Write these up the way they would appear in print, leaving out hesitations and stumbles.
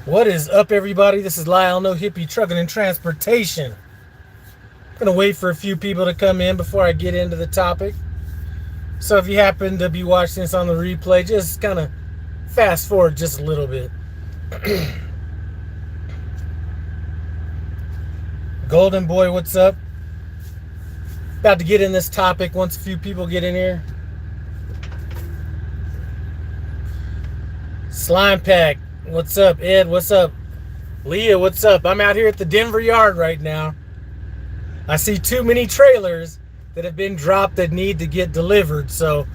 What is up, everybody? This is Lyle, No Hippie Trucking and Transportation. I'm going to wait for a few people to come in before I get into the topic. So if you happen to be watching this on the replay, just kind of fast forward just a little bit. Golden Boy, what's up? About to get in this topic once a few people get in here. Slime Pack, what's up? Ed, what's up? Leah, what's up? I'm out here at the Denver yard right now. I see too many trailers that have been dropped that need to get delivered, so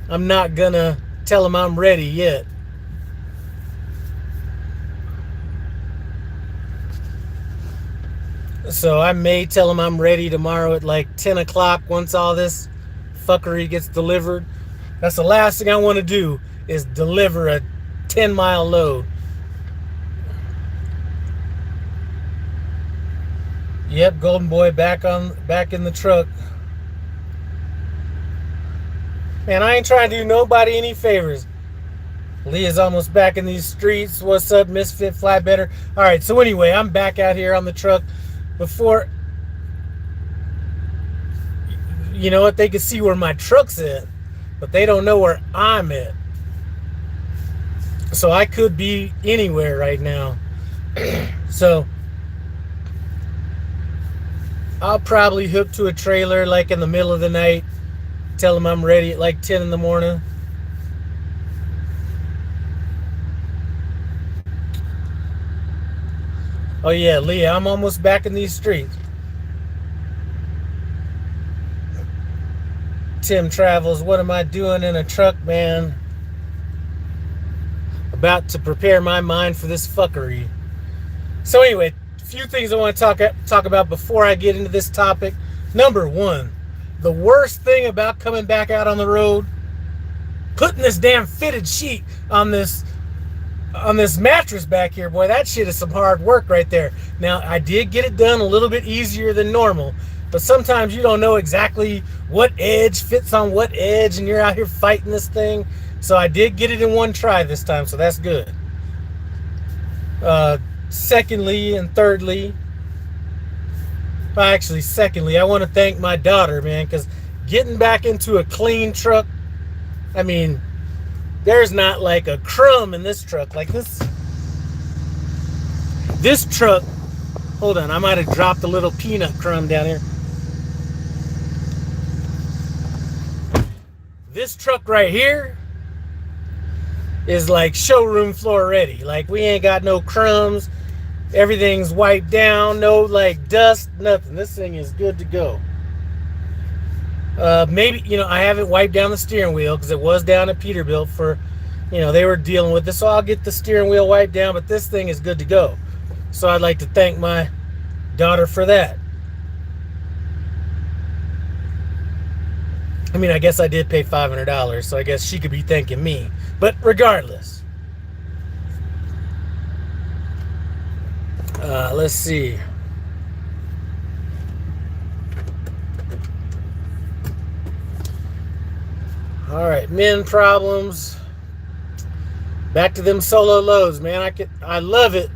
I'm not gonna tell them I'm ready yet. So I may tell them I'm ready tomorrow at like 10 o'clock once all this fuckery gets delivered. That's the last thing I want to do is deliver a 10-mile load. Yep, Golden Boy back in the truck. Man, I ain't trying to do nobody any favors. Leah's almost back in these streets. What's up, Misfit Fly Better? All right, so anyway, I'm back out here on the truck. Before, you know what, they can see where my truck's at, but they don't know where I'm at. So I could be anywhere right now. So I'll probably hook to a trailer like in the middle of the night, tell them I'm ready at like 10 in the morning. Oh yeah, Leah, I'm almost back in these streets. Tim Travels, what am I doing in a truck, man? About to prepare my mind for this fuckery. So anyway, a few things I want to talk about before I get into this topic. Number one, the worst thing about coming back out on the road, putting this damn fitted sheet on this mattress back here, boy, that shit is some hard work right there. Now, I did get it done a little bit easier than normal, but sometimes you don't know exactly what edge fits on what edge, and you're out here fighting this thing. So I did get it in one try this time, so that's good. Secondly and thirdly, secondly, I want to thank my daughter, man, because getting back into a clean truck, I mean, there's not like a crumb in this truck. Like this truck, hold on, I might have dropped a little peanut crumb down here. This truck right here is like showroom floor ready. Like we ain't got no crumbs. Everything's wiped down, no like dust, nothing. This thing is good to go. Maybe, I haven't wiped down the steering wheel because it was down at Peterbilt for, they were dealing with this. So I'll get the steering wheel wiped down, but this thing is good to go. So I'd like to thank my daughter for that. I mean, I guess I did pay $500, so I guess she could be thanking me. But regardless, let's see. All right, men problems. Back to them solo loads, man. I love it.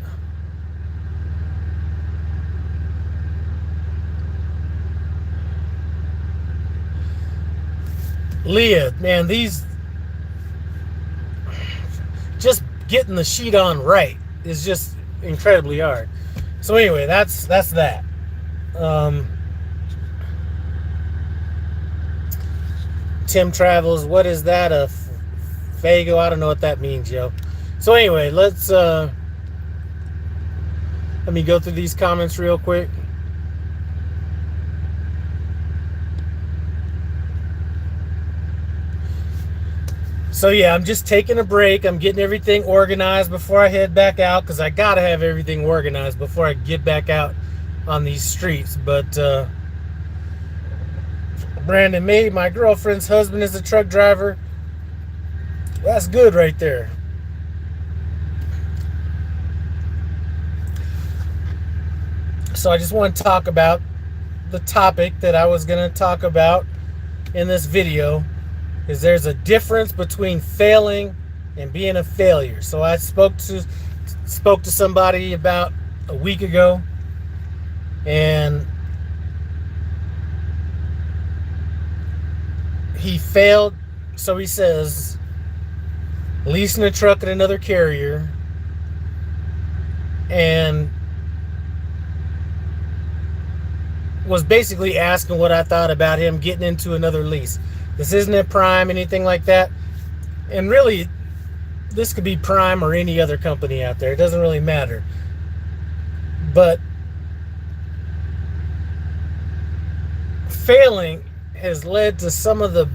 Leah, man, these just getting the sheet on right is just incredibly hard. So anyway, that's that. Tim Travels, what is that? A Fago? I don't know what that means, yo. So anyway, let me go through these comments real quick. So yeah, I'm just taking a break. I'm getting everything organized before I head back out because I gotta have everything organized before I get back out on these streets. But Brandon May, my girlfriend's husband, is a truck driver. That's good right there. So I just want to talk about the topic that I was going to talk about in this video, is there's a difference between failing and being a failure. So I spoke to spoke to somebody about a week ago, and he failed. So he says, leasing a truck at another carrier, and was basically asking what I thought about him getting into another lease. This isn't a Prime, anything like that. And really, this could be Prime or any other company out there. It doesn't really matter. But failing has led to some of the...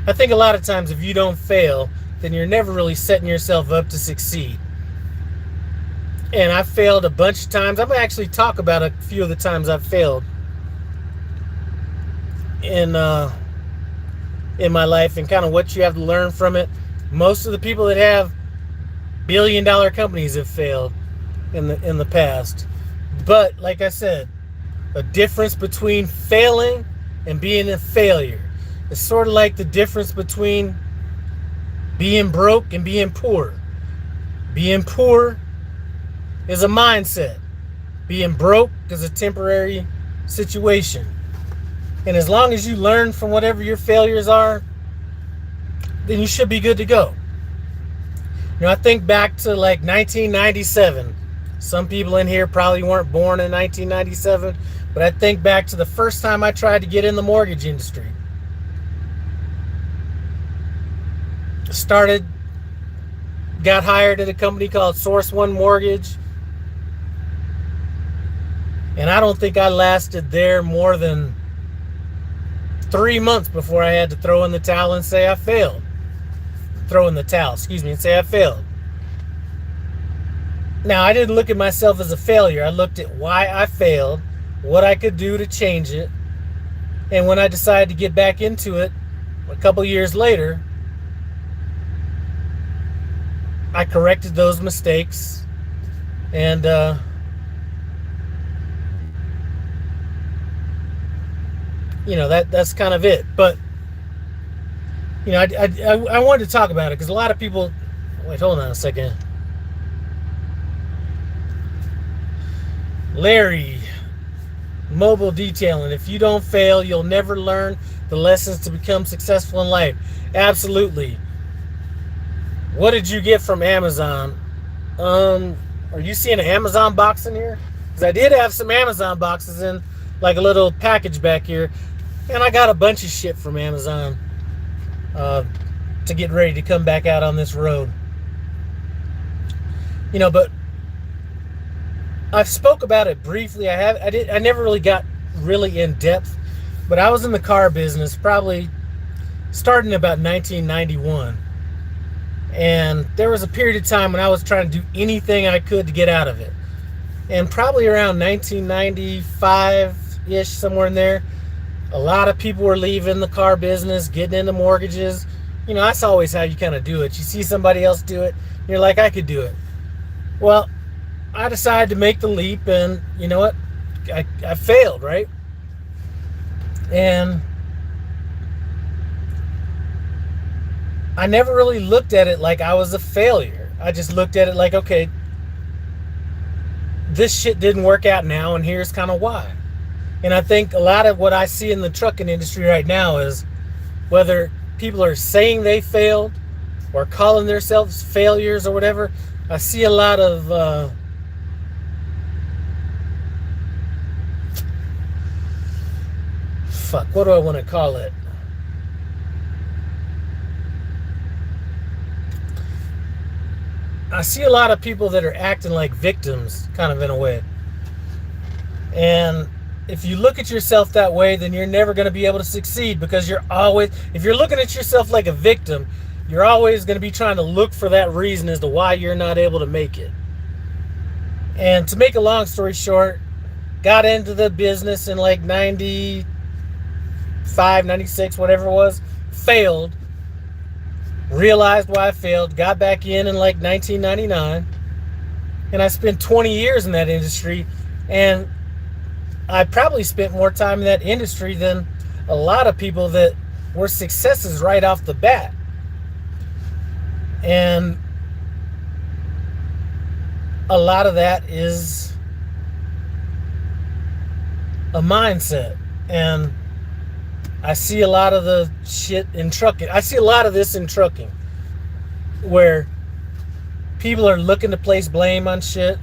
I think a lot of times if you don't fail, then you're never really setting yourself up to succeed. And I've failed a bunch of times. I'm going to actually talk about a few of the times I've failed in my life, and kind of what you have to learn from it. Most of the people that have billion-dollar companies have failed in the past. But like I said, a difference between failing and being a failure. It's sort of like the difference between being broke and being poor. Being poor is a mindset. Being broke is a temporary situation. And as long as you learn from whatever your failures are, then you should be good to go. You know, I think back to like 1997. Some people in here probably weren't born in 1997, but I think back to the first time I tried to get in the mortgage industry. Got hired at a company called Source One Mortgage. And I don't think I lasted there more than 3 months before I had to throw in the towel and say I failed. And say I failed. Now, I didn't look at myself as a failure. I looked at why I failed, what I could do to change it. And when I decided to get back into it a couple years later, I corrected those mistakes, and you know, that's kind of it. But you know, I wanted to talk about it because a lot of people... Wait, hold on a second. Larry, mobile detailing. If you don't fail, you'll never learn the lessons to become successful in life. Absolutely. What did you get from Amazon? Are you seeing an Amazon box in here? Because I did have some Amazon boxes in, like a little package back here. And I got a bunch of shit from Amazon to get ready to come back out on this road. You know, but I've spoke about it briefly. I never really got really in depth, but I was in the car business probably starting about 1991. And there was a period of time when I was trying to do anything I could to get out of it. And probably around 1995-ish, somewhere in there, a lot of people were leaving the car business, getting into mortgages. You know, that's always how you kind of do it. You see somebody else do it, and you're like, I could do it. Well, I decided to make the leap, and you know what? I failed, right? And I never really looked at it like I was a failure. I just looked at it like, okay, this shit didn't work out now, and here's kind of why. And I think a lot of what I see in the trucking industry right now is whether people are saying they failed or calling themselves failures or whatever, I see a lot of what do I want to call it? I see a lot of people that are acting like victims, kind of in a way. And if you look at yourself that way, then you're never going to be able to succeed, because if you're looking at yourself like a victim, you're always going to be trying to look for that reason as to why you're not able to make it. And to make a long story short, got into the business in like 95, 96, whatever it was, failed. Realized why I failed, got back in like 1999, and I spent 20 years in that industry, and I probably spent more time in that industry than a lot of people that were successes right off the bat. And a lot of that is a mindset. And I see a lot of the shit in trucking. I see a lot of this in trucking where people are looking to place blame on shit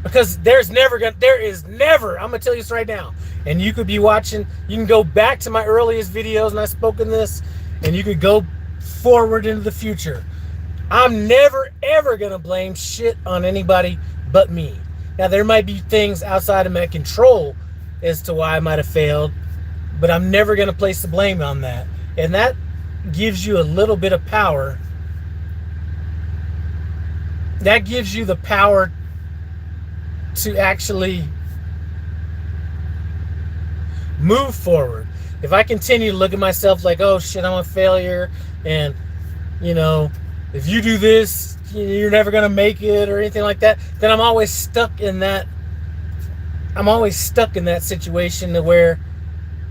because there is never, I'm gonna tell you this right now, and you could be watching, you can go back to my earliest videos and I spoke in this, and you could go forward into the future. I'm never ever gonna blame shit on anybody but me. Now there might be things outside of my control as to why I might have failed, but I'm never gonna place the blame on that. And that gives you a little bit of power. That gives you the power to actually move forward. If I continue to look at myself like, oh shit, I'm a failure, and you know, if you do this, you're never gonna make it or anything like that, then I'm always stuck in that situation to where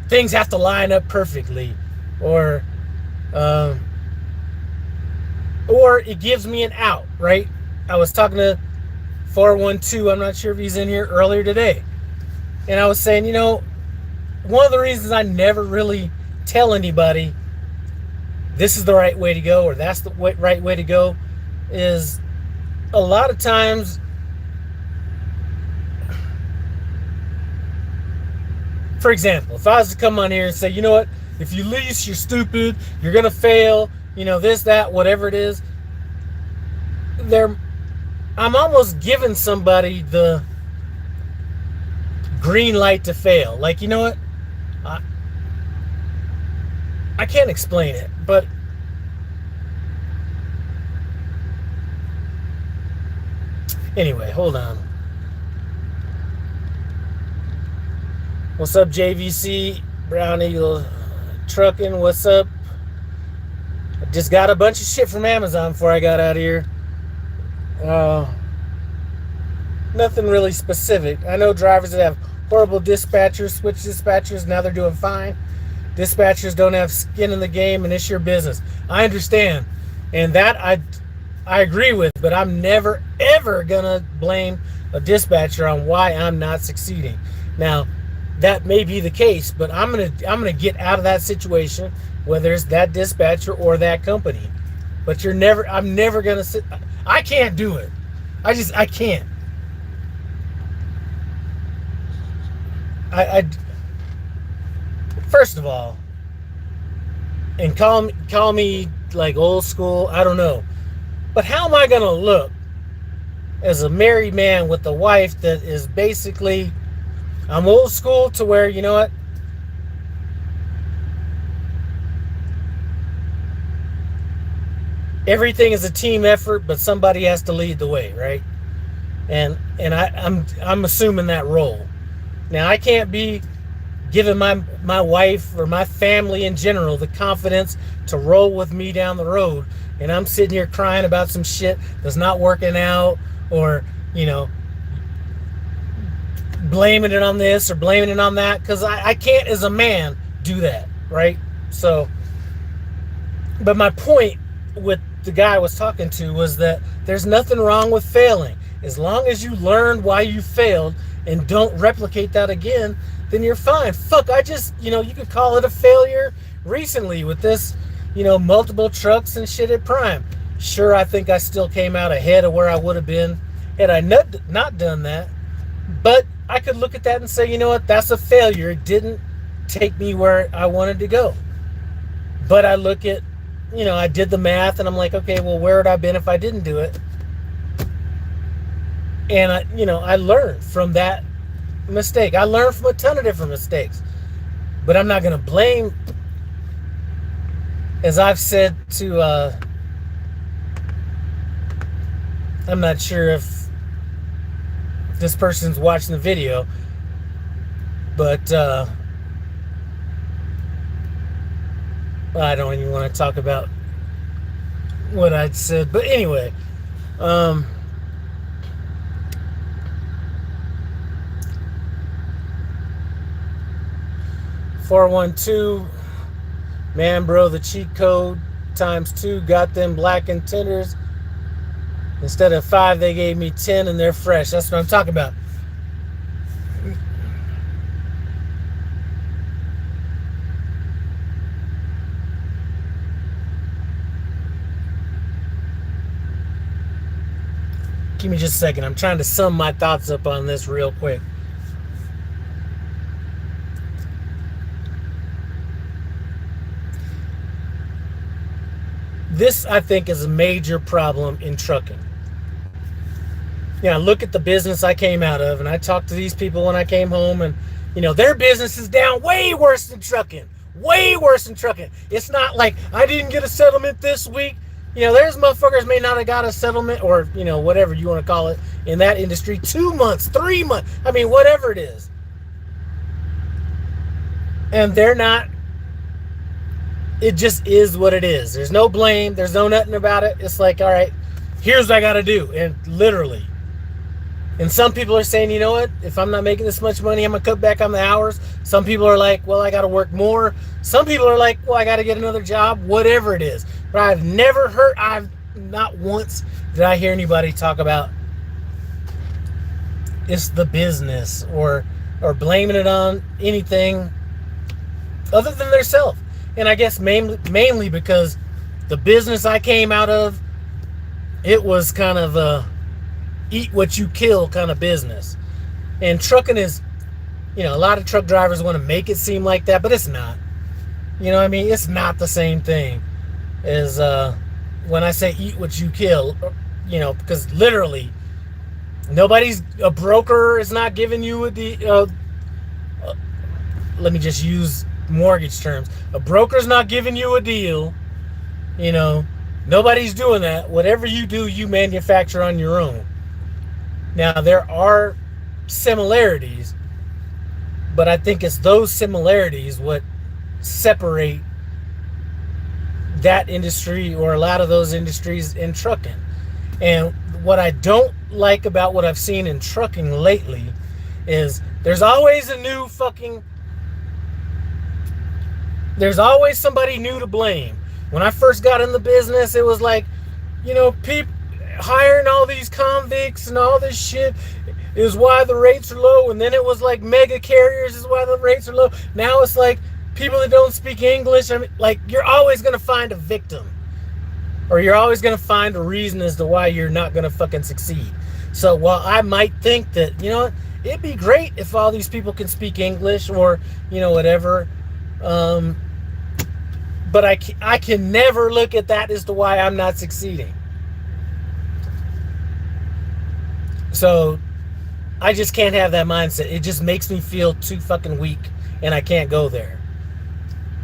things have to line up perfectly, or it gives me an out, right? I was talking to 412, I'm not sure if he's in here, earlier today, and I was saying, you know, one of the reasons I never really tell anybody this is the right way to go or that's the right way to go is a lot of times, for example, if I was to come on here and say, you know what, if you lease, you're stupid, you're gonna fail, you know, this, that, whatever it is, I'm almost giving somebody the green light to fail. Like, you know what? I can't explain it, but anyway, hold on. What's up, JVC? Brown Eagle Trucking, what's up? I just got a bunch of shit from Amazon before I got out of here. Nothing really specific. I know drivers that have horrible dispatchers, switch dispatchers, now they're doing fine. Dispatchers don't have skin in the game, and it's your business. I understand, and that I agree with, but I'm never ever gonna blame a dispatcher on why I'm not succeeding. Now, that may be the case, but I'm gonna get out of that situation, whether it's that dispatcher or that company. But I'm never gonna sit. I can't do it. I can't. I first of all, and call me like old school, I don't know, but how am I gonna look as a married man with a wife that is basically, I'm old school to where, you know what, everything is a team effort, but somebody has to lead the way, right? And I'm assuming that role. Now, I can't be giving my wife or my family in general the confidence to roll with me down the road, and I'm sitting here crying about some shit that's not working out, or, you know, blaming it on this or blaming it on that, because I can't, as a man, do that, right? So, but my point with the guy I was talking to was that there's nothing wrong with failing. As long as you learn why you failed and don't replicate that again, then you're fine. Fuck, you know, you could call it a failure recently with this, you know, multiple trucks and shit at Prime. Sure, I think I still came out ahead of where I would have been had I not done that. But I could look at that and say, you know what, that's a failure. It didn't take me where I wanted to go. But I look at, you know, I did the math and I'm like, okay, well, where would I have been if I didn't do it? And I learned from that mistake. I learned from a ton of different mistakes. But I'm not going to blame, as I've said to, I'm not sure if this person's watching the video, but I don't even want to talk about what I'd said. But anyway, 412, man, bro, the cheat code times 2 got them blackened tenders. Instead of 5, they gave me 10, and they're fresh. That's what I'm talking about. Give me just a second. I'm trying to sum my thoughts up on this real quick. This, I think, is a major problem in trucking. Look at the business I came out of, and I talked to these people when I came home, and, their business is down way worse than trucking. Way worse than trucking. It's not like I didn't get a settlement this week. There's motherfuckers may not have got a settlement, or, whatever you want to call it, in that industry, 2 months, 3 months. I mean, whatever it is. And they're not. It just is what it is. There's no blame. There's no nothing about it. It's like, all right, here's what I got to do. And literally. And some people are saying, you know what? If I'm not making this much money, I'm going to cut back on the hours. Some people are like, well, I got to work more. Some people are like, well, I got to get another job, whatever it is. But I've not once did I hear anybody talk about it's the business or blaming it on anything other than themselves. And I guess mainly because the business I came out of, it was kind of a eat what you kill kind of business. And trucking is, a lot of truck drivers want to make it seem like that, but it's not. It's not the same thing as when I say eat what you kill, because literally a broker is not giving you let me just use mortgage terms. A broker's not giving you a deal. Nobody's doing that. Whatever you do, you manufacture on your own. Now, there are similarities, but I think it's those similarities what separate that industry or a lot of those industries in trucking. And what I don't like about what I've seen in trucking lately is there's always somebody new to blame. When I first got in the business, it was like, people hiring all these convicts and all this shit is why the rates are low. And then it was like mega carriers is why the rates are low. Now it's like people that don't speak English. I mean, like, you're always going to find a victim, or you're always going to find a reason as to why you're not going to fucking succeed. So while I might think that, it'd be great if all these people can speak English or, whatever, but I can never look at that as to why I'm not succeeding. So I just can't have that mindset. It just makes me feel too fucking weak, and I can't go there.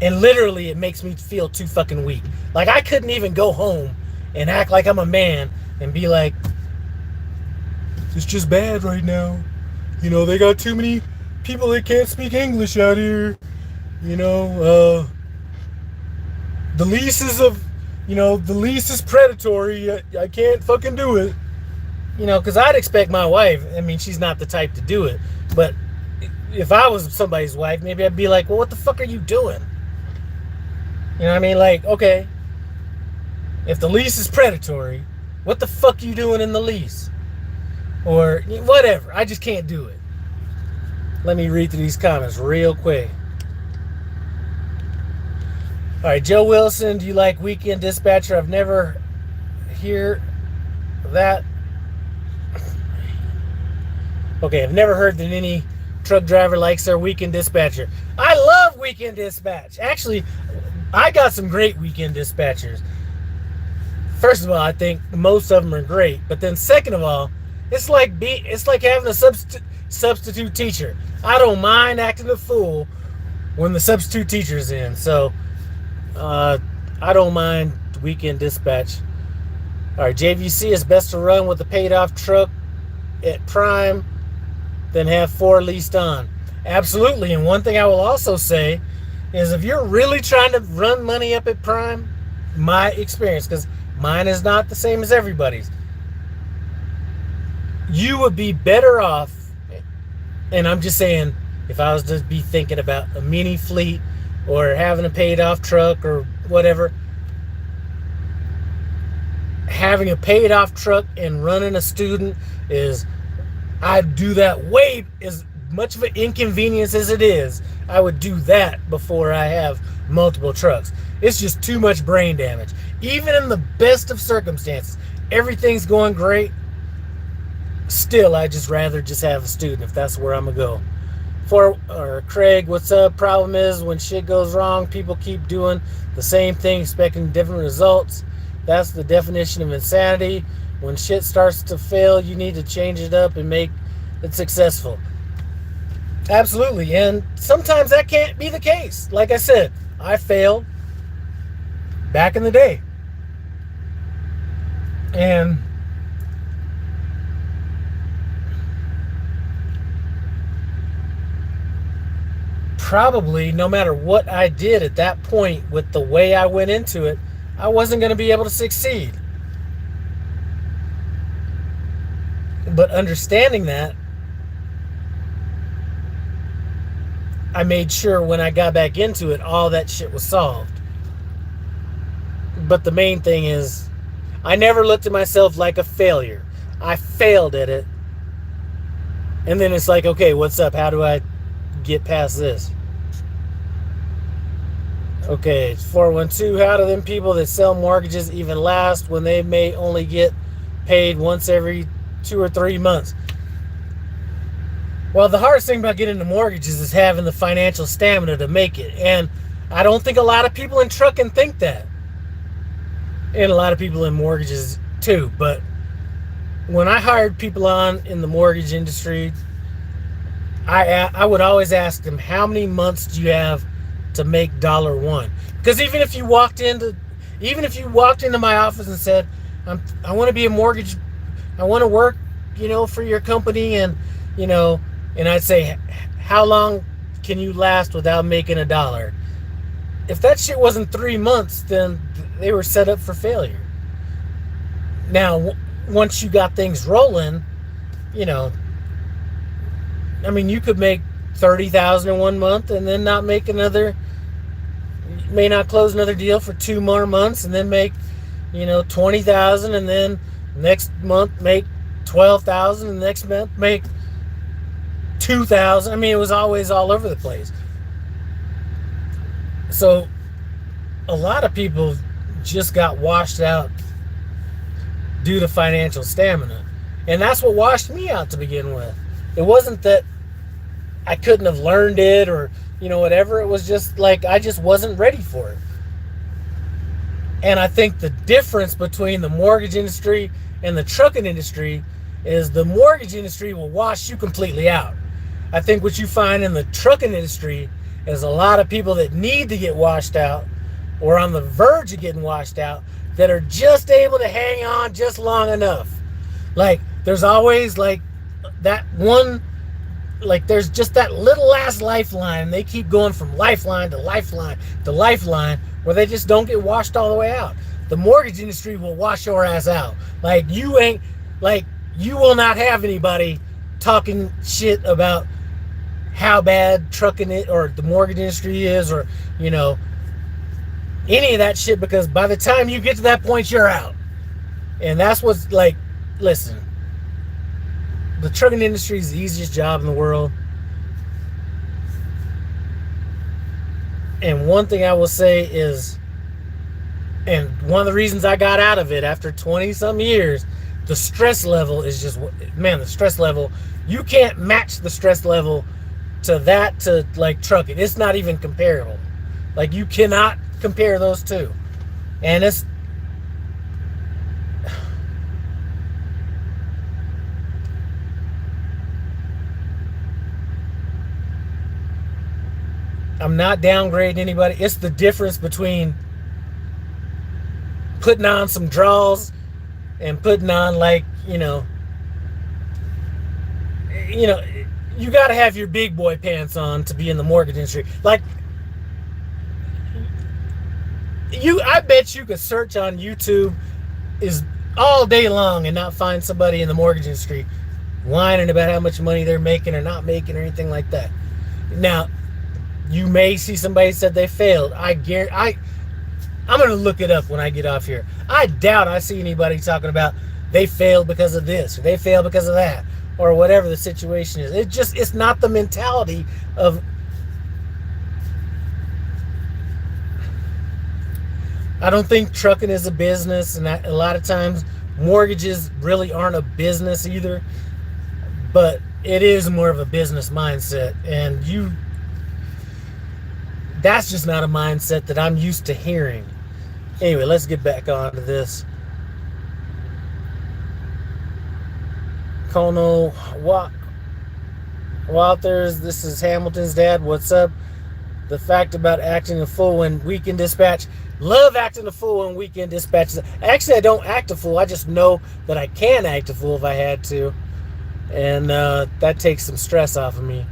And literally, it makes me feel too fucking weak. Like, I couldn't even go home and act like I'm a man and be like, it's just bad right now. They got too many people that can't speak English out here. The lease is predatory. I can't fucking do it. Because I'd expect my wife, she's not the type to do it, but if I was somebody's wife, maybe I'd be like, well, what the fuck are you doing? Like, okay, if the lease is predatory, what the fuck are you doing in the lease? Or whatever. I just can't do it. Let me read through these comments real quick. All right, Joe Wilson, do you like Weekend Dispatcher? I've never heard that. Okay, I've never heard that any truck driver likes their Weekend Dispatcher. I love Weekend Dispatch. Actually, I got some great Weekend Dispatchers. First of all, I think most of them are great. But then second of all, it's like having a substitute teacher. I don't mind acting a fool when the substitute teacher's in. So, I don't mind Weekend Dispatch. All right, JVC, is best to run with a paid-off truck at Prime than have 4 leased on. Absolutely. And one thing I will also say is if you're really trying to run money up at Prime, my experience, because mine is not the same as everybody's, you would be better off, and I'm just saying, if I was to be thinking about a mini fleet or having a paid off truck or whatever, having a paid off truck and running a student is, I'd do that way, as much of an inconvenience as it is. I would do that before I have multiple trucks. It's just too much brain damage. Even in the best of circumstances, everything's going great. Still, I just rather just have a student if that's where I'm gonna go. Or Craig, what's up? Problem is when shit goes wrong, people keep doing the same thing, expecting different results. That's the definition of insanity. When shit starts to fail, you need to change it up and make it successful. Absolutely, and sometimes that can't be the case. Like I said, I failed back in the day. And probably no matter what I did at that point with the way I went into it, I wasn't going to be able to succeed. But understanding that, I made sure when I got back into it, all that shit was solved. But the main thing is, I never looked at myself like a failure. I failed at it. And then it's like, okay, what's up? How do I get past this? Okay, it's 412. How do them people that sell mortgages even last when they may only get paid once every 2 or 3 months? Well, the hardest thing about getting into mortgages is having the financial stamina to make it. And I don't think a lot of people in trucking think that. And a lot of people in mortgages too. But when I hired people on in the mortgage industry, I would always ask them, how many months do you have to make $1? Because even if you walked into my office and said, I want to be a mortgage, I want to work, for your company, and and I'd say, how long can you last without making $1? If that shit wasn't 3 months, then they were set up for failure. Now, once you got things rolling, you could make $30,000 in 1 month and then not make another. You may not close another deal for 2 more months and then make, $20,000, and then next month make $12,000, and next month make $2,000. It was always all over the place. So a lot of people just got washed out due to financial stamina. And that's what washed me out to begin with. It wasn't that I couldn't have learned it or, whatever. It was just like I just wasn't ready for it. And I think the difference between the mortgage industry and the trucking industry is the mortgage industry will wash you completely out. I think what you find in the trucking industry is a lot of people that need to get washed out or on the verge of getting washed out that are just able to hang on just long enough. Like, there's always like that one, like there's just that little last lifeline, and they keep going from lifeline to lifeline to lifeline where they just don't get washed all the way out. The mortgage industry will wash your ass out. Like, you will not have anybody talking shit about how bad trucking it or the mortgage industry is, or any of that shit, because by the time you get to that point, you're out. And that's what's like, listen, the trucking industry is the easiest job in the world. And one thing I will say is, and one of the reasons I got out of it after 20 some years, the stress level is just, man, the stress level, you can't match the stress level to like trucking. It's not even comparable. Like, you cannot compare those two. And it's, I'm not downgrading anybody. It's the difference between putting on some draws and putting on, like, you got to have your big boy pants on to be in the mortgage industry. Like, I bet you could search on YouTube is all day long and not find somebody in the mortgage industry whining about how much money they're making or not making or anything like that. Now, you may see somebody said they failed. I'm going to look it up when I get off here. I doubt I see anybody talking about they failed because of this or they failed because of that or whatever the situation is. It's not the mentality of, I don't think trucking is a business, and a lot of times mortgages really aren't a business either, but it is more of a business mindset, and that's just not a mindset that I'm used to hearing. Anyway, let's get back on to this. Kono Walters, this is Hamilton's dad. What's up? The fact about acting a fool when weekend dispatch. Love acting a fool when weekend dispatches. Actually, I don't act a fool. I just know that I can act a fool if I had to. And that takes some stress off of me.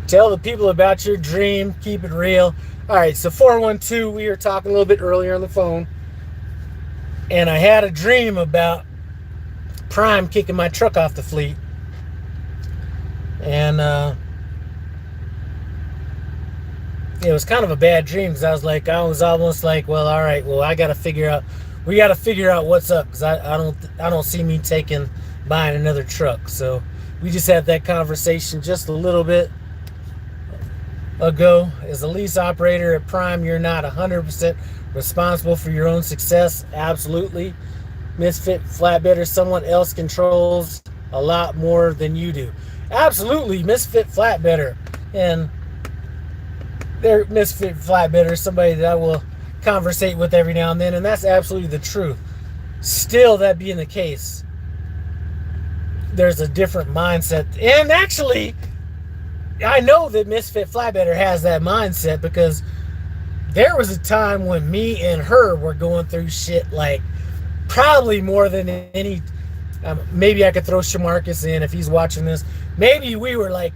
Tell the people about your dream. Keep it real. All right, so 412, we were talking a little bit earlier on the phone. And I had a dream about Prime kicking my truck off the fleet. And it was kind of a bad dream because I was almost like, well, all right, well, we got to figure out what's up, because I don't see me buying another truck. So we just had that conversation just a little bit ago. As a lease operator at Prime, you're not 100% responsible for your own success. Absolutely. Misfit flatbedder, someone else controls a lot more than you do. Absolutely, misfit flatbedder. And they're misfit flatbedder, somebody that I will conversate with every now and then, and that's absolutely the truth. Still, that being the case, there's a different mindset. And actually, I know that misfit flatbedder has that mindset, because there was a time when me and her were going through shit, like probably more than any. Maybe I could throw Shamarcus in if he's watching this. Maybe we were like,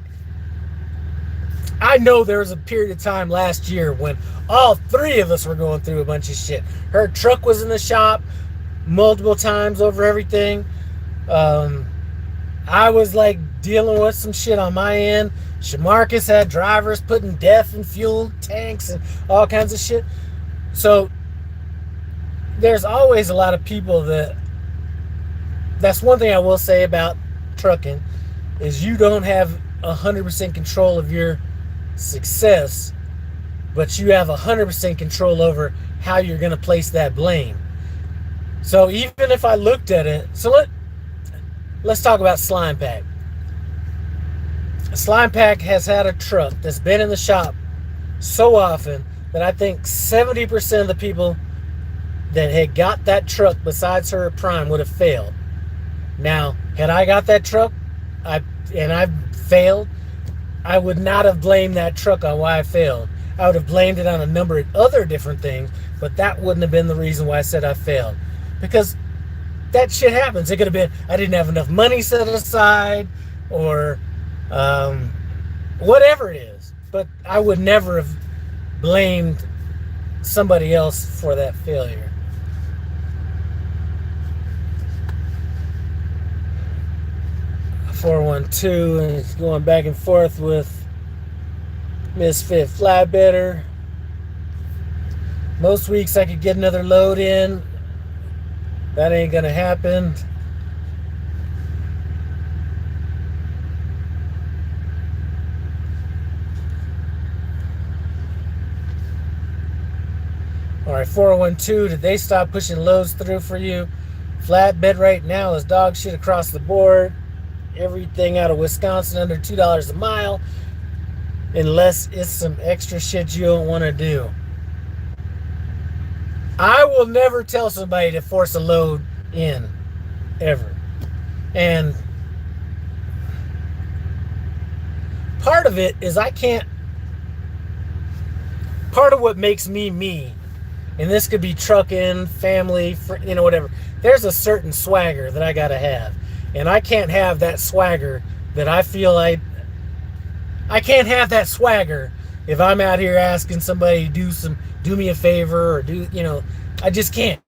I know there was a period of time last year when all three of us were going through a bunch of shit. Her truck was in the shop multiple times over everything. I was like dealing with some shit on my end. Shamarcus had drivers putting death in fuel tanks and all kinds of shit. So there's always a lot of people that's one thing I will say about trucking, is you don't have 100% control of your success, but you have 100% control over how you're going to place that blame. So even if I looked at it, so let's talk about Slime Pack. Slime Pack has had a truck that's been in the shop so often that I think 70% of the people that had got that truck besides her at Prime would have failed. Now, had I got that truck and I failed, I would not have blamed that truck on why I failed. I would have blamed it on a number of other different things, but that wouldn't have been the reason why I said I failed. Because that shit happens. It could have been I didn't have enough money set aside, or whatever it is. But I would never have blamed somebody else for that failure. $412, and it's going back and forth with Misfit Flatbedder. Most weeks I could get another load in. That ain't gonna happen. All right, 412, did they stop pushing loads through for you? Flatbed right now is dog shit across the board. Everything out of Wisconsin under $2 a mile, unless it's some extra shit you don't want to do. I will never tell somebody to force a load in, ever. And part of it is part of what makes me me, and this could be trucking, family, whatever. There's a certain swagger that I gotta have. And I can't have that swagger that I feel I can't have that swagger if I'm out here asking somebody to do me a favor, or I just can't.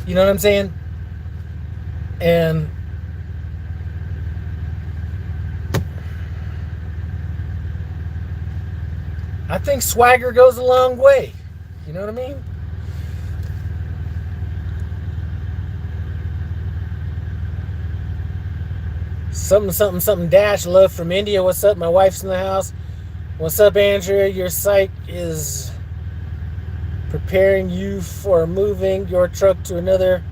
You know what I'm saying? And I think swagger goes a long way. You know what I mean? Something dash love from India. What's up? My wife's in the house. What's up, Andrea? Your site is preparing you for moving your truck to another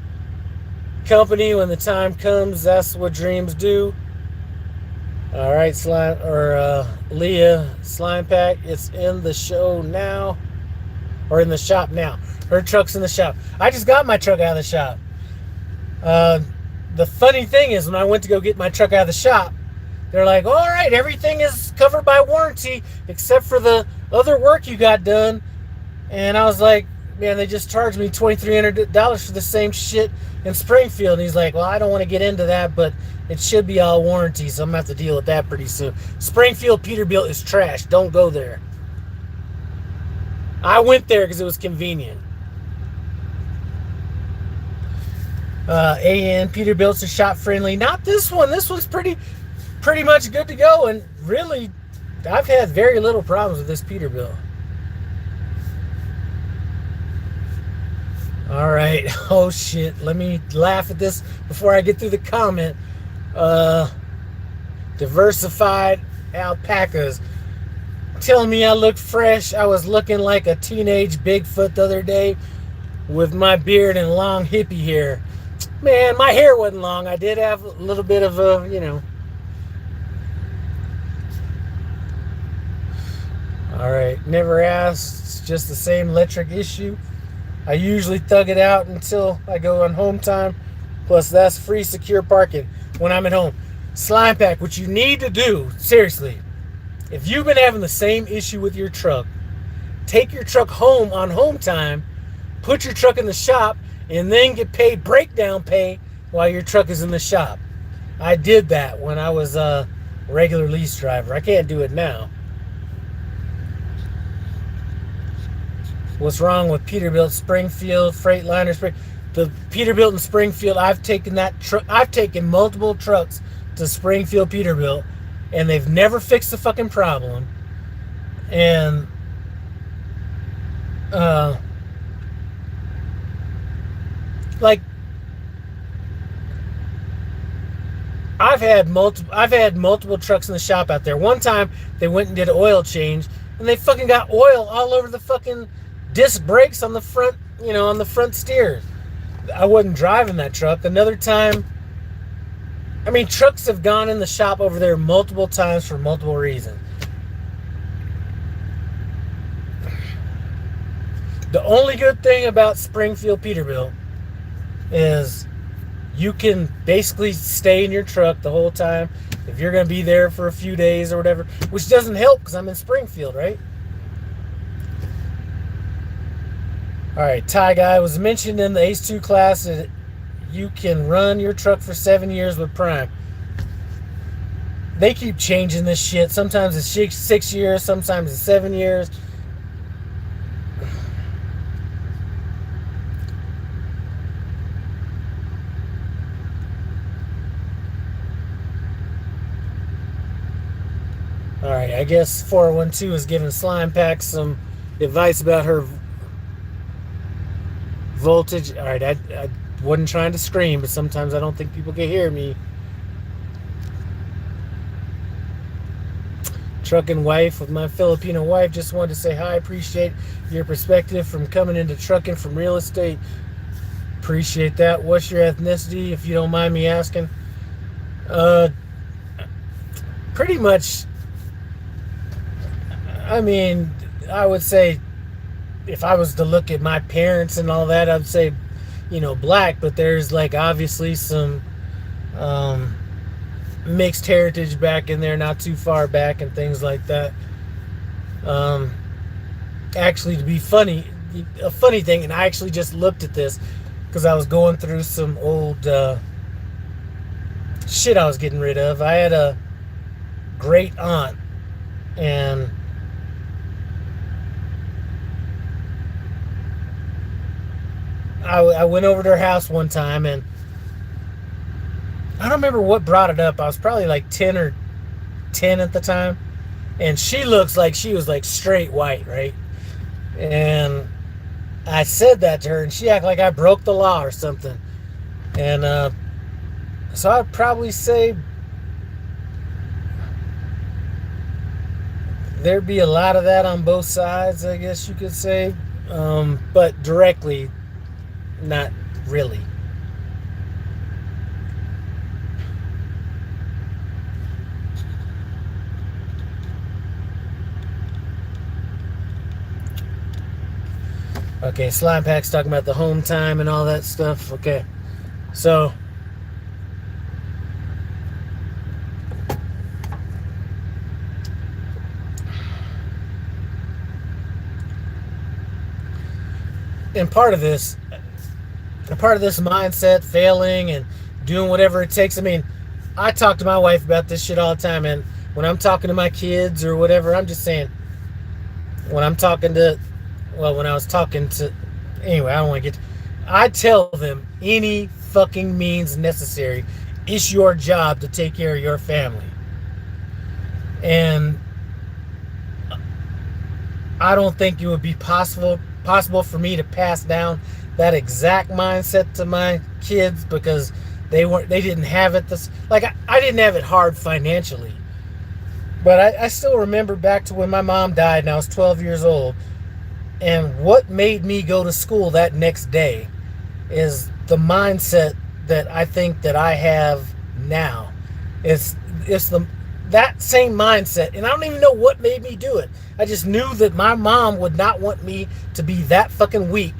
company when the time comes. That's what dreams do. All right, slime or Leah Slime Pack. It's in the show now, or in the shop now. Her truck's in the shop. I just got my truck out of the shop. The funny thing is, when I went to go get my truck out of the shop, they're like, "All right, everything is covered by warranty except for the other work you got done." And I was like, "Man, they just charged me $2,300 for the same shit in Springfield." And he's like, "Well, I don't want to get into that, but it should be all warranty, so I'm gonna have to deal with that pretty soon." Springfield Peterbilt is trash. Don't go there. I went there because it was convenient. AN Peterbilts are shop friendly. Not this one. This one's pretty much good to go, and really, I've had very little problems with this Peterbilt. All right. Oh shit. Let me laugh at this before I get through the comment. Diversified alpacas telling me I look fresh. I was looking like a teenage Bigfoot the other day with my beard and long hippie hair. Man, my hair wasn't long. I did have a little bit of a, All right. Never asked. It's just the same electric issue. I usually thug it out until I go on home time. Plus, that's free secure parking when I'm at home. Slime Pack, what you need to do, seriously, if you've been having the same issue with your truck, take your truck home on home time, put your truck in the shop, and then get paid breakdown pay while your truck is in the shop. I did that when I was a regular lease driver. I can't do it now. What's wrong with Peterbilt Springfield Freightliner the Peterbilt in Springfield? I've taken multiple trucks to Springfield Peterbilt, and they've never fixed the fucking problem. And I've had multiple trucks in the shop out there. One time they went and did an oil change, and they fucking got oil all over the fucking disc brakes on the front, on the front steers. I wasn't driving that truck. Another time, trucks have gone in the shop over there multiple times for multiple reasons. The only good thing about Springfield Peterbilt is you can basically stay in your truck the whole time if you're going to be there for a few days or whatever, which doesn't help because I'm in Springfield, right? All right, Ty Guy was mentioned in the Ace 2 class that you can run your truck for 7 years with Prime. They keep changing this shit. Sometimes it's 6 years, sometimes it's 7 years. All right, I guess 412 is giving Slime Pack some advice about her voltage. All right, I wasn't trying to scream, but sometimes I don't think people can hear me. Trucking wife with my Filipino wife. Just wanted to say hi. Appreciate your perspective from coming into trucking from real estate. Appreciate that. What's your ethnicity, if you don't mind me asking? Pretty much, I would say, if I was to look at my parents and all that, I'd say, black, but there's obviously some mixed heritage back in there, not too far back, and things like that. Actually, to be funny, a funny thing, and I actually just looked at this because I was going through some old shit I was getting rid of. I had a great aunt, and I went over to her house one time, and I don't remember what brought it up. I was probably 10 at the time, and she looks like she was like straight white, right? And I said that to her, and she acted like I broke the law or something. And so I'd probably say there'd be a lot of that on both sides, I guess you could say. But directly, not really. Okay, Slime Pack's talking about the home time and all that stuff. Okay, so and part of this mindset, failing and doing whatever it takes. I mean, I talk to my wife about this shit all the time, and when I'm talking to my kids or whatever, I'm just saying, when I'm talking to, well, when I was talking to, anyway, I don't want to get, I tell them any fucking means necessary. It's your job to take care of your family. And I don't think it would be possible for me to pass down that exact mindset to my kids, because they didn't have it this, like I didn't have it hard financially. But I still remember back to when my mom died and I was 12 years old. And what made me go to school that next day is the mindset that I think that I have now. It's that same mindset. And I don't even know what made me do it. I just knew that my mom would not want me to be that fucking weak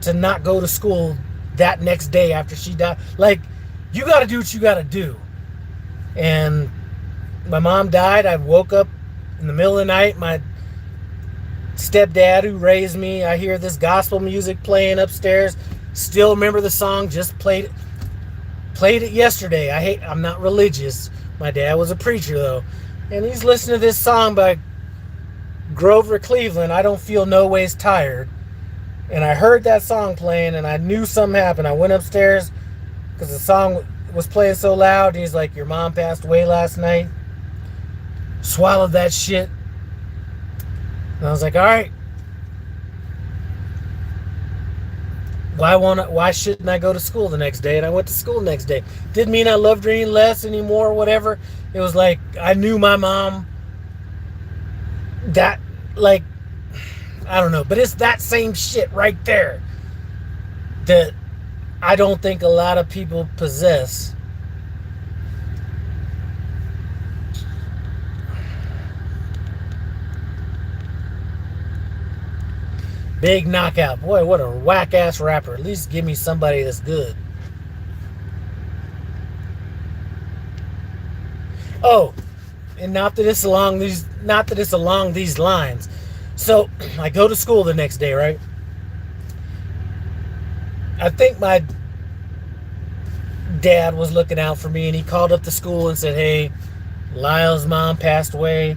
to not go to school that next day after she died. Like, you got to do what you got to do. And my mom died. I woke up in the middle of the night. My stepdad who raised me, I hear this gospel music playing upstairs. Still remember the song, just played it yesterday. I'm not religious. My dad was a preacher though. And he's listening to this song by Grover Cleveland, I Don't Feel No Ways Tired. And I heard that song playing and I knew something happened. I went upstairs because the song was playing so loud. And he's like, your mom passed away last night. Swallowed that shit. And I was like, all right. Why shouldn't I go to school the next day? And I went to school the next day. Didn't mean I loved her any less anymore or whatever. It was like, I knew my mom, that, like, I don't know, but it's that same shit right there that I don't think a lot of people possess. Big Knockout. Boy, what a whack-ass rapper. At least give me somebody that's good. Oh, and not that it's along these lines. So, I go to school the next day, right? I think my dad was looking out for me, and he called up the school and said, hey, Lyle's mom passed away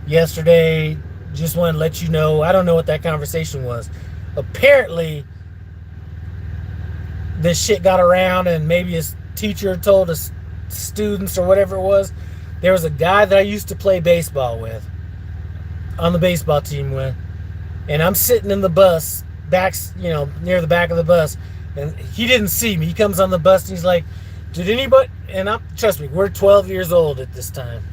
yesterday. Just want to let you know. I don't know what that conversation was. Apparently, this shit got around, and maybe his teacher told his students or whatever it was. There was a guy that I used to play baseball with, on the baseball team with, and I'm sitting in the bus, near the back of the bus, and he didn't see me. He comes on the bus and he's like, did anybody, and trust me, we're 12 years old at this time.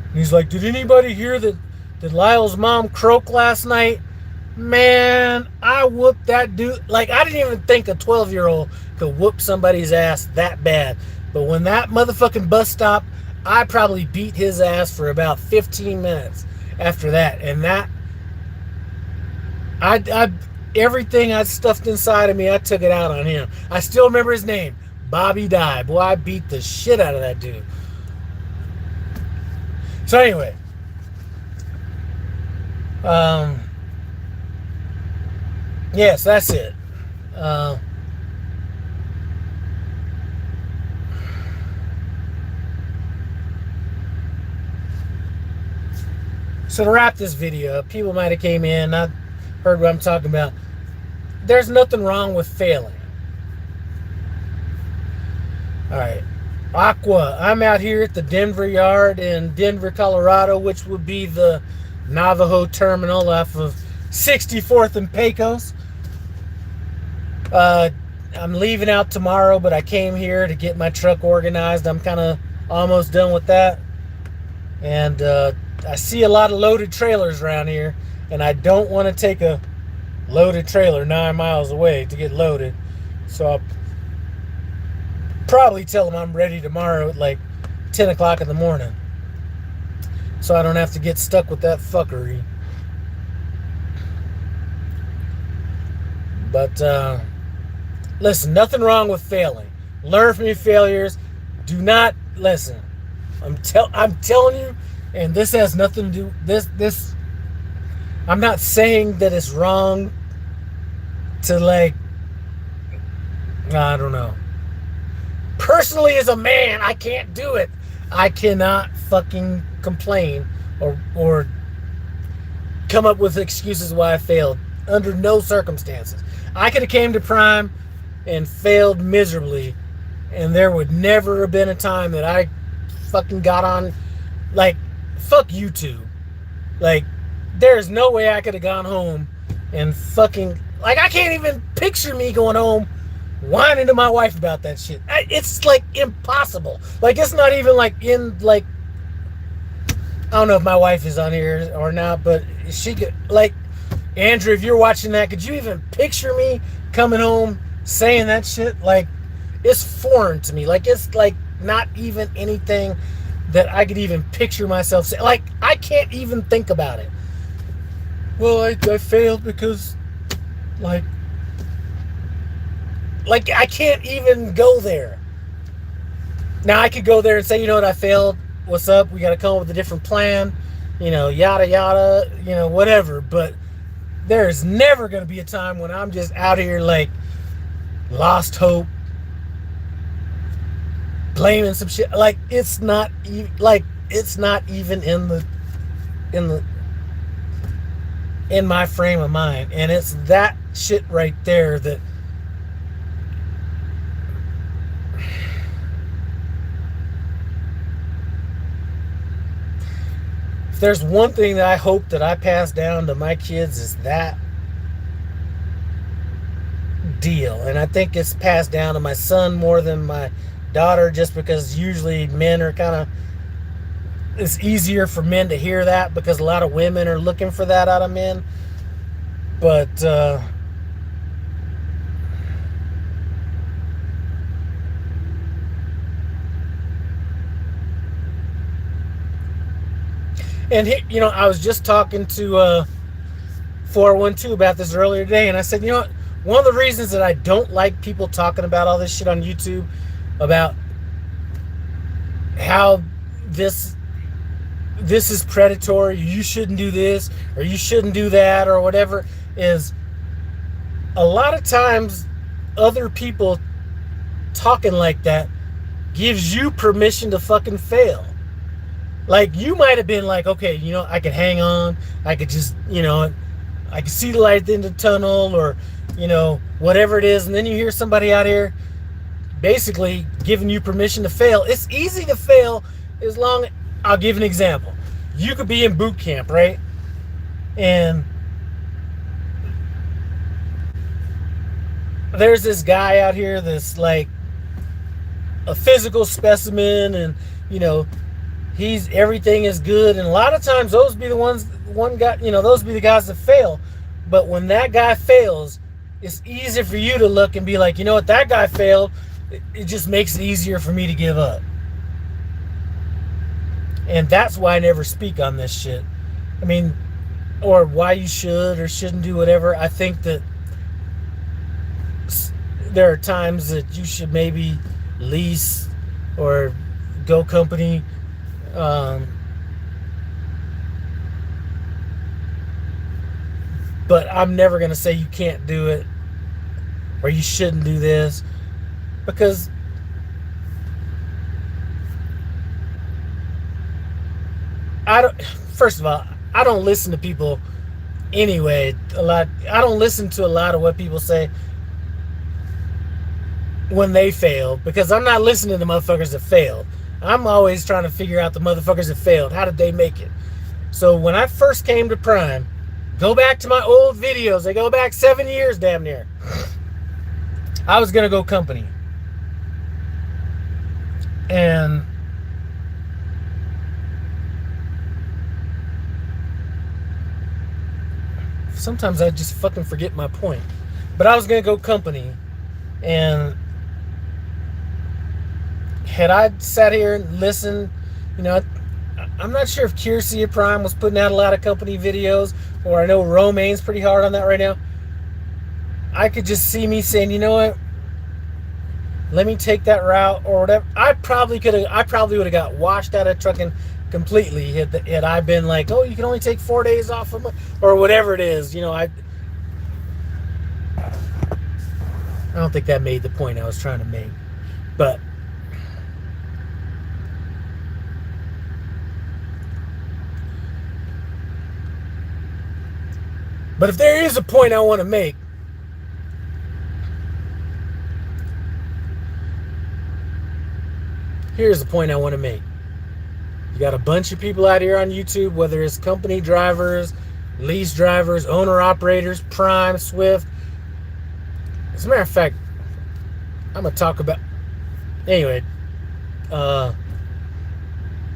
And he's like, did anybody hear that Lyle's mom croaked last night? Man, I whooped that dude. Like, I didn't even think a 12-year-old could whoop somebody's ass that bad. But when that motherfucking bus stopped, I probably beat his ass for about 15 minutes after that. And that, everything I stuffed inside of me, I took it out on him. I still remember his name, Bobby Dye. Boy, I beat the shit out of that dude. So anyway, yes, that's it. So to wrap this video up, people might have came in, not heard what I'm talking about. There's nothing wrong with failing. All right. Aqua. I'm out here at the Denver Yard in Denver, Colorado, which would be the Navajo terminal off of 64th and Pecos. Uh, I'm leaving out tomorrow, but I came here to get my truck organized. I'm kind of almost done with that. And I see a lot of loaded trailers around here, and I don't want to take a loaded trailer 9 miles away to get loaded. So I'll probably tell them I'm ready tomorrow at like 10 o'clock in the morning, so I don't have to get stuck with that fuckery. But listen, nothing wrong with failing. Learn from your failures. Do not listen. I'm telling you, and this has nothing to do. This. I'm not saying that it's wrong to like. I don't know. Personally, as a man, I can't do it. I cannot fucking complain or come up with excuses why I failed. Under no circumstances. I could have came to Prime and failed miserably, and there would never have been a time that I fucking got on, like, fuck YouTube. Like, there's no way I could have gone home and fucking, like, I can't even picture me going home whining to my wife about that shit. It's like impossible. Like, it's not even like in, like, I don't know if my wife is on here or not, but she could, like, Andrew, if you're watching that, could you even picture me coming home saying that shit? Like, it's foreign to me. Like, it's like not even anything that I could even picture myself saying. Like, I can't even think about it. Well, I failed because, like I can't even go there. Now, I could go there and say, you know what, I failed. What's up? We got to come up with a different plan. You know, yada, yada, you know, whatever. But there's never going to be a time when I'm just out here, like, lost hope, blaming some shit. Like, it's not even in my frame of mind. And it's that shit right there that if there's one thing that I hope that I pass down to my kids is that deal. And I think it's passed down to my son more than my daughter, just because usually men are kind of, it's easier for men to hear that because a lot of women are looking for that out of men. But and you know, I was just talking to 412 about this earlier today, and I said, you know what, one of the reasons that I don't like people talking about all this shit on YouTube about how this is predatory, you shouldn't do this or you shouldn't do that or whatever, is a lot of times other people talking like that gives you permission to fucking fail. Like, you might have been like, okay, you know, I could hang on, I could just, you know, I could see the light at the end of the tunnel, or, you know, whatever it is, and then you hear somebody out here basically giving you permission to fail. It's easy to fail as long, I'll give an example. You could be in boot camp, right? And there's this guy out here that's like a physical specimen, and, you know, everything is good, and a lot of times those be the those be the guys that fail. But when that guy fails, it's easy for you to look and be like, you know what, that guy failed. It just makes it easier for me to give up. And that's why I never speak on this shit. I mean, or why you should or shouldn't do whatever. I think that there are times that you should maybe lease or go company. But I'm never going to say you can't do it or you shouldn't do this, because first of all, I don't listen to people anyway a lot. I don't listen to a lot of what people say. when they failed, because I'm not listening to motherfuckers that failed. I'm always trying to figure out the motherfuckers that failed. How did they make it? So when I first came to Prime, go back to my old videos. They go back 7 years damn near. I was going to go company. And sometimes I just fucking forget my point. But I was going to go company. And had I sat here and listened, you know, I'm not sure if Kiersey Prime was putting out a lot of company videos, or I know Romaine's pretty hard on that right now. I could just see me saying, you know what? Let me take that route or whatever. I probably would have got washed out of trucking completely had I been like, oh, you can only take 4 days off of or whatever it is. You know, I don't think that made the point I was trying to make. But if there is a point I want to make, here's the point I want to make. You got a bunch of people out here on YouTube, whether it's company drivers, lease drivers, owner-operators, Prime, Swift. As a matter of fact, I'm going to talk about... Anyway,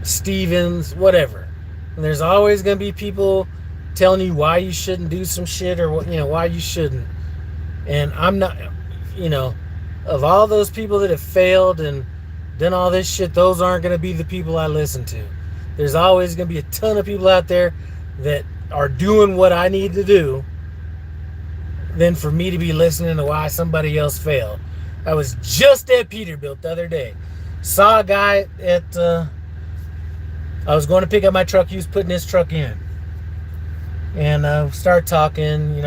Stevens, whatever. And there's always going to be people telling you why you shouldn't do some shit, or why you shouldn't. And I'm not, of all those people that have failed and done all this shit, those aren't going to be the people I listen to. There's always going to be a ton of people out there that are doing what I need to do than for me to be listening to why somebody else failed. I was just at Peterbilt the other day. Saw a guy at, I was going to pick up my truck. He was putting his truck in. And started talking,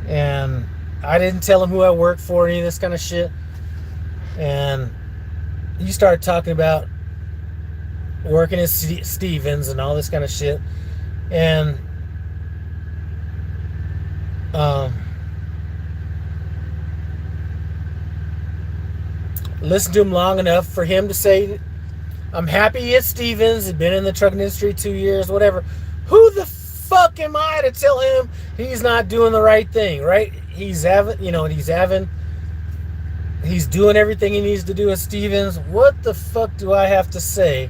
and I didn't tell him who I worked for, any of this kind of shit. And he started talking about working at Stevens and all this kind of shit. And listened to him long enough for him to say, I'm happy at Stevens, had been in the trucking industry 2 years, whatever. Who the fuck am I to tell him he's not doing the right thing, right? He's doing everything he needs to do at Stevens. What the fuck do I have to say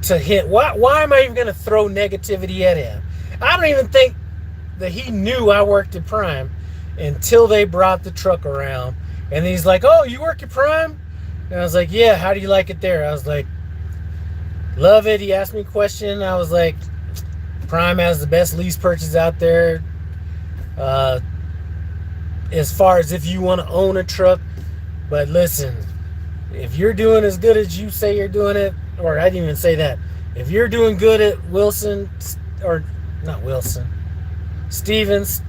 to him? Why am I even going to throw negativity at him? I don't even think that he knew I worked at Prime until they brought the truck around. And he's like, oh, you work at Prime? And I was like, yeah, how do you like it there? I was like, love it. He asked me a question. I was like, Prime has the best lease purchase out there. As far as if you want to own a truck. But listen, if you're doing as good as you say you're doing it, or I didn't even say that. If you're doing good at Wilson, or not Wilson, Stevens,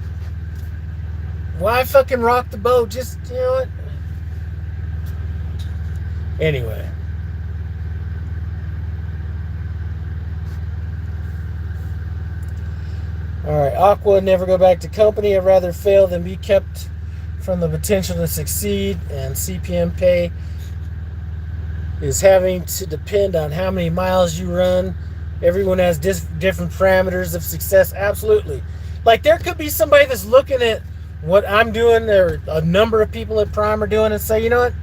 why fucking rock the boat? Just, you know what? Anyway. Alright, Aqua, never go back to company. I'd rather fail than be kept from the potential to succeed. And CPM pay is having to depend on how many miles you run. Everyone has different parameters of success. Absolutely. Like, there could be somebody that's looking at what I'm doing, or a number of people at Prime are doing, and say, you know what?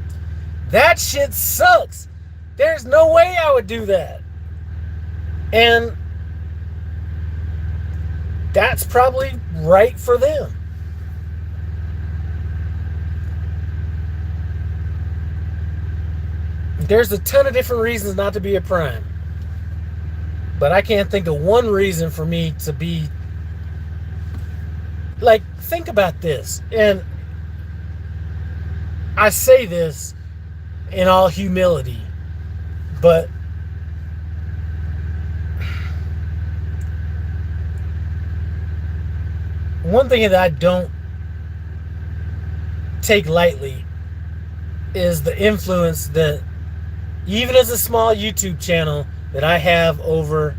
That shit sucks. There's no way I would do that. And that's probably right for them. There's a ton of different reasons not to be a Prime. But I can't think of one reason for me to be... Like, think about this. And I say this in all humility. But one thing that I don't take lightly is the influence that, even as a small YouTube channel, that I have over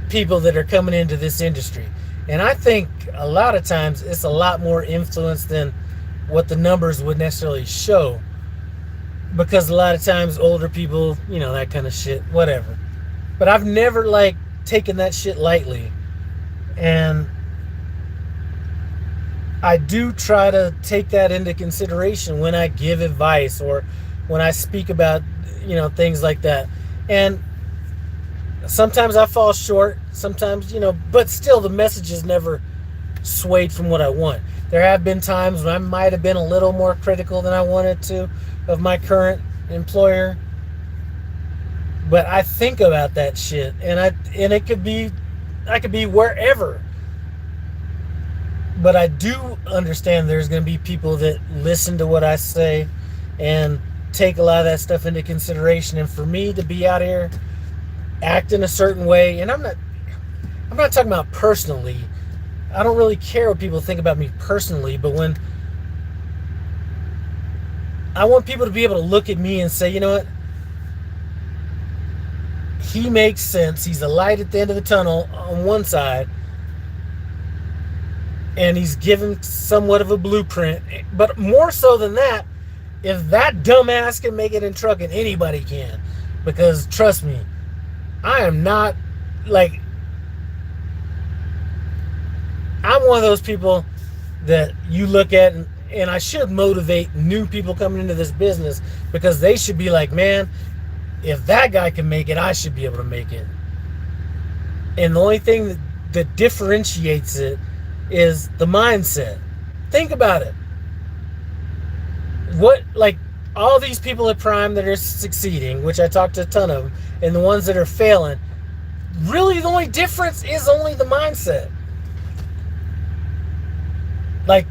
people that are coming into this industry. And I think a lot of times it's a lot more influence than what the numbers would necessarily show, because a lot of times older people, that kind of shit, whatever. But I've never like taken that shit lightly, and I do try to take that into consideration when I give advice or when I speak about, things like that. And sometimes I fall short, sometimes, but still the message is never swayed from what I want. There have been times when I might have been a little more critical than I wanted to of my current employer. But I think about that shit, and I could be wherever. But I do understand there's going to be people that listen to what I say and take a lot of that stuff into consideration. And for me to be out here acting a certain way, and I'm not talking about personally. I don't really care what people think about me personally, but when I want people to be able to look at me and say, you know what? He makes sense. He's a light at the end of the tunnel on one side, and he's given somewhat of a blueprint. But more so than that, if that dumbass can make it in trucking, anybody can. Because trust me, I am not like, I'm one of those people that you look at, and I should motivate new people coming into this business, because they should be like, man, if that guy can make it, I should be able to make it. And the only thing that differentiates it is the mindset. Think about it. Like all these people at Prime that are succeeding, which I talked to a ton of, and the ones that are failing, really the only difference is only the mindset. Like,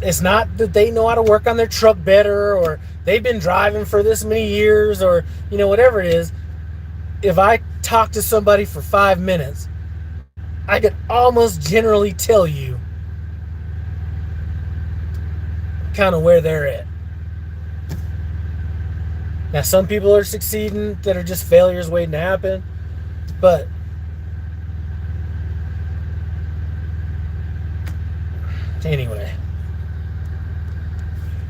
it's not that they know how to work on their truck better, or they've been driving for this many years, or, whatever it is. If I talk to somebody for 5 minutes, I could almost generally tell you kind of where they're at. Now, some people are succeeding that are just failures waiting to happen, but anyway.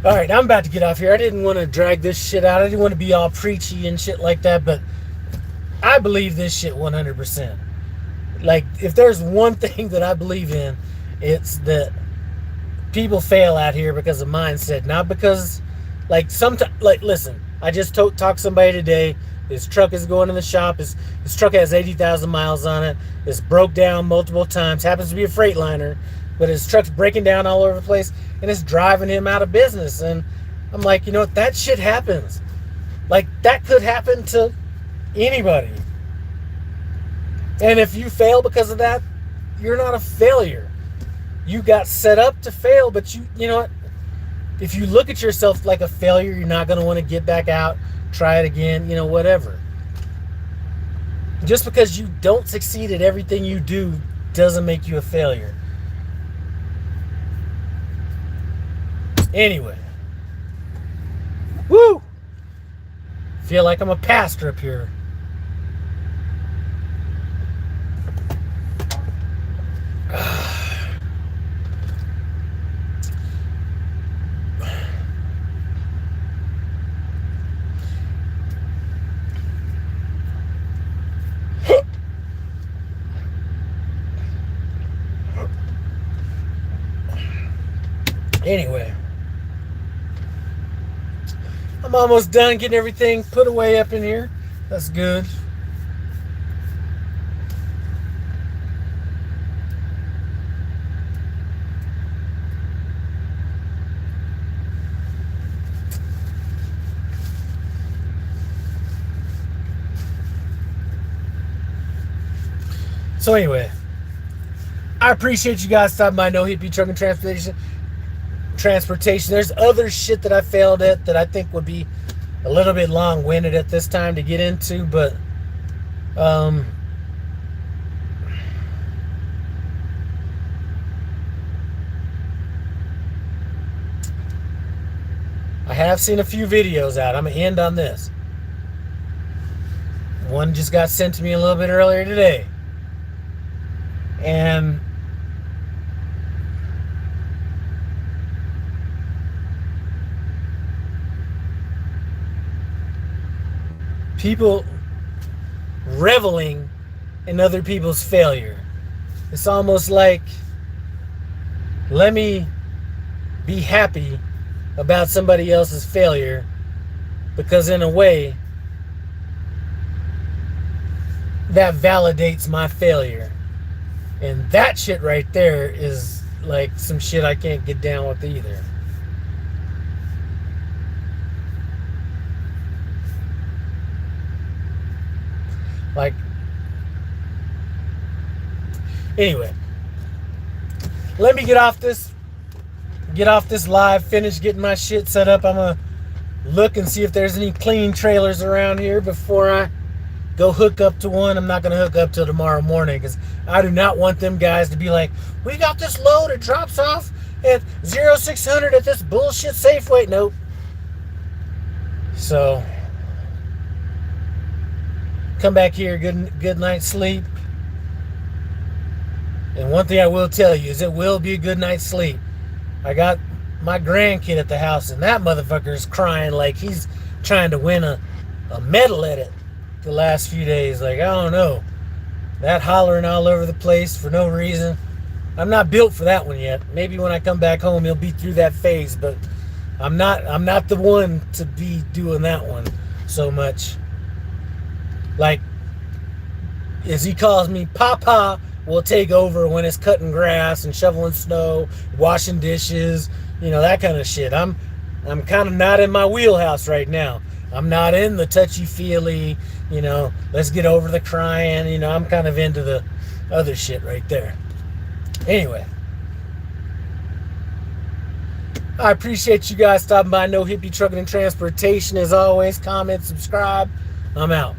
All right, I'm about to get off here. I didn't want to drag this shit out. I didn't want to be all preachy and shit like that, but I believe this shit 100%. Like, if there's one thing that I believe in, it's that people fail out here because of mindset, not because, like, sometimes, like, listen, I just talked to somebody today. His truck is going in the shop. His truck has 80,000 miles on it. It's broke down multiple times. Happens to be a Freightliner, but his truck's breaking down all over the place, and it's driving him out of business. And I'm like, you know what? That shit happens. Like, that could happen to anybody. And if you fail because of that, you're not a failure. You got set up to fail, but you know what? If you look at yourself like a failure, you're not going to want to get back out, try it again, whatever. Just because you don't succeed at everything you do doesn't make you a failure. Anyway. Woo! Feel like I'm a pastor up here. Anyway, I'm almost done getting everything put away up in here. That's good. So anyway, I appreciate you guys stopping by No Hippie Truck and Transportation. There's other shit that I failed at that I think would be a little bit long-winded at this time to get into, but I have seen a few videos out. I'm gonna end on this. One just got sent to me a little bit earlier today, and people reveling in other people's failure. It's almost like, let me be happy about somebody else's failure, because in a way that validates my failure. And that shit right there is like some shit I can't get down with either. Like, anyway, let me get off this live, finish getting my shit set up. I'm gonna look and see if there's any clean trailers around here before I go hook up to one. I'm not gonna hook up till tomorrow morning, because I do not want them guys to be like, we got this load, it drops off at 0600 at this bullshit Safeway. Nope. So come back here, good night's sleep. And one thing I will tell you is it will be a good night's sleep. I got my grandkid at the house, and that motherfucker is crying like he's trying to win a medal at it the last few days. Like, I don't know. That hollering all over the place for no reason. I'm not built for that one yet. Maybe when I come back home he'll be through that phase, but I'm not the one to be doing that one so much. Like, as he calls me, Papa will take over when it's cutting grass and shoveling snow, washing dishes, that kind of shit. I'm kind of not in my wheelhouse right now. I'm not in the touchy-feely, let's get over the crying. I'm kind of into the other shit right there. Anyway, I appreciate you guys stopping by. No Hippie Trucking and Transportation. As always, comment, subscribe. I'm out.